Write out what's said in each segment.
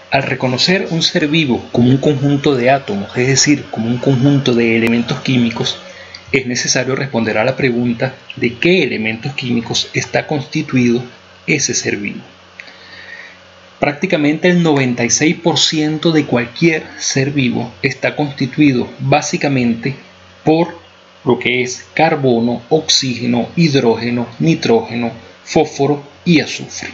Al reconocer un ser vivo como un conjunto de átomos, es decir, como un conjunto de elementos químicos, es necesario responder a la pregunta de qué elementos químicos está constituido ese ser vivo. Prácticamente el 96% de cualquier ser vivo está constituido básicamente por lo que es carbono, oxígeno, hidrógeno, nitrógeno, fósforo y azufre.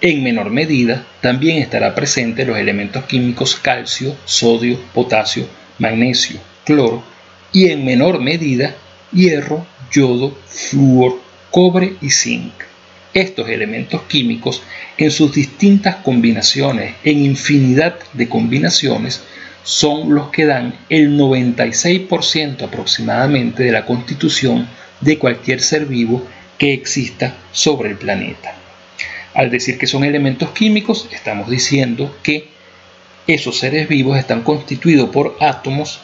En menor medida también estará presente los elementos químicos calcio, sodio, potasio, magnesio, cloro y en menor medida hierro, yodo, flúor, cobre y zinc. Estos elementos químicos en sus distintas combinaciones, en infinidad de combinaciones, son los que dan el 96% aproximadamente de la constitución de cualquier ser vivo que exista sobre el planeta. Al decir que son elementos químicos, estamos diciendo que esos seres vivos están constituidos por átomos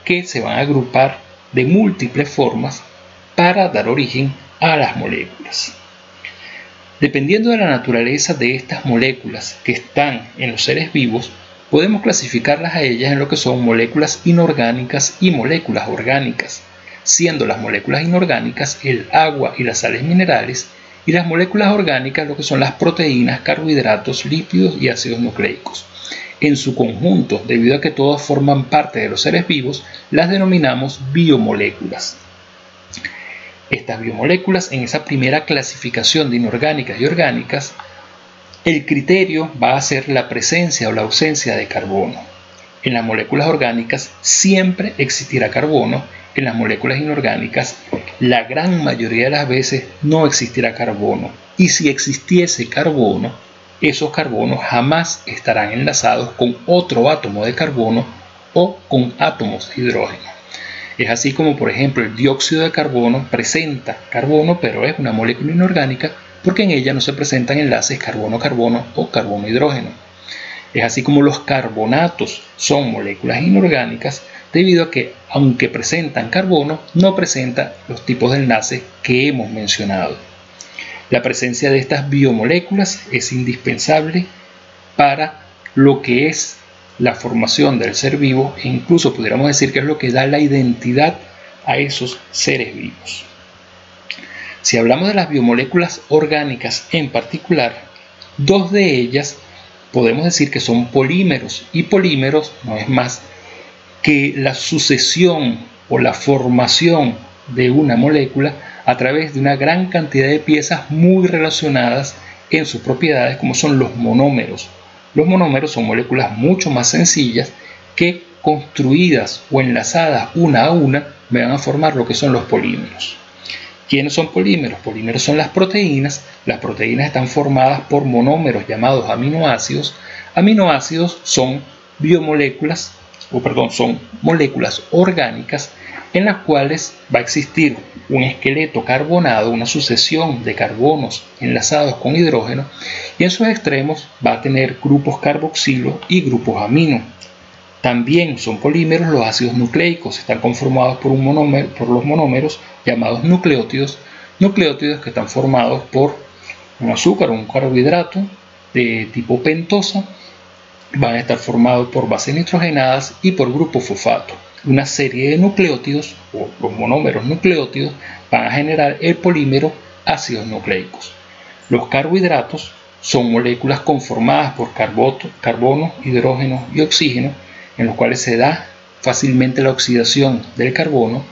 que se van a agrupar de múltiples formas para dar origen a las moléculas. Dependiendo de la naturaleza de estas moléculas que están en los seres vivos, podemos clasificarlas a ellas en lo que son moléculas inorgánicas y moléculas orgánicas, siendo las moléculas inorgánicas el agua y las sales minerales, y las moléculas orgánicas lo que son las proteínas, carbohidratos, lípidos y ácidos nucleicos. En su conjunto, debido a que todas forman parte de los seres vivos, las denominamos biomoléculas. Estas biomoléculas, en esa primera clasificación de inorgánicas y orgánicas, el criterio va a ser la presencia o la ausencia de carbono. En las moléculas orgánicas siempre existirá carbono, en las moléculas inorgánicas la gran mayoría de las veces no existirá carbono, y si existiese carbono, esos carbonos jamás estarán enlazados con otro átomo de carbono o con átomos de hidrógeno. Es así como, por ejemplo, el dióxido de carbono presenta carbono, pero es una molécula inorgánica porque en ella no se presentan enlaces carbono-carbono o carbono-hidrógeno. Es así como los carbonatos son moléculas inorgánicas debido a que, aunque presentan carbono, no presentan los tipos de enlaces que hemos mencionado. La presencia de estas biomoléculas es indispensable para lo que es la formación del ser vivo e incluso pudiéramos decir que es lo que da la identidad a esos seres vivos. Si hablamos de las biomoléculas orgánicas en particular, dos de ellas podemos decir que son polímeros, y polímeros no es más que la sucesión o la formación de una molécula a través de una gran cantidad de piezas muy relacionadas en sus propiedades, como son los monómeros. Los monómeros son moléculas mucho más sencillas que, construidas o enlazadas una a una, van a formar lo que son los polímeros. ¿Quiénes son polímeros? Polímeros son las proteínas. Las proteínas están formadas por monómeros llamados aminoácidos. Aminoácidos son biomoléculas, son moléculas orgánicas en las cuales va a existir un esqueleto carbonado, una sucesión de carbonos enlazados con hidrógeno, y en sus extremos va a tener grupos carboxilo y grupos amino. También son polímeros los ácidos nucleicos, están conformados por los monómeros llamados nucleótidos, nucleótidos que están formados por un azúcar o un carbohidrato de tipo pentosa, van a estar formados por bases nitrogenadas y por grupo fosfato. Una serie de nucleótidos o los monómeros nucleótidos van a generar el polímero ácidos nucleicos. Los carbohidratos son moléculas conformadas por carbono, hidrógeno y oxígeno, en los cuales se da fácilmente la oxidación del carbono.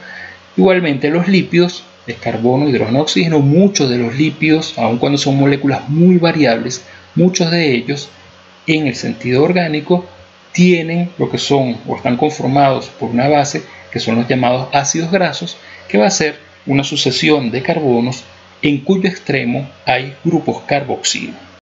Igualmente los lípidos es carbono, hidrógeno, oxígeno. Muchos de los lípidos, aun cuando son moléculas muy variables, muchos de ellos en el sentido orgánico tienen lo que son o están conformados por una base que son los llamados ácidos grasos, que va a ser una sucesión de carbonos en cuyo extremo hay grupos carboxilo.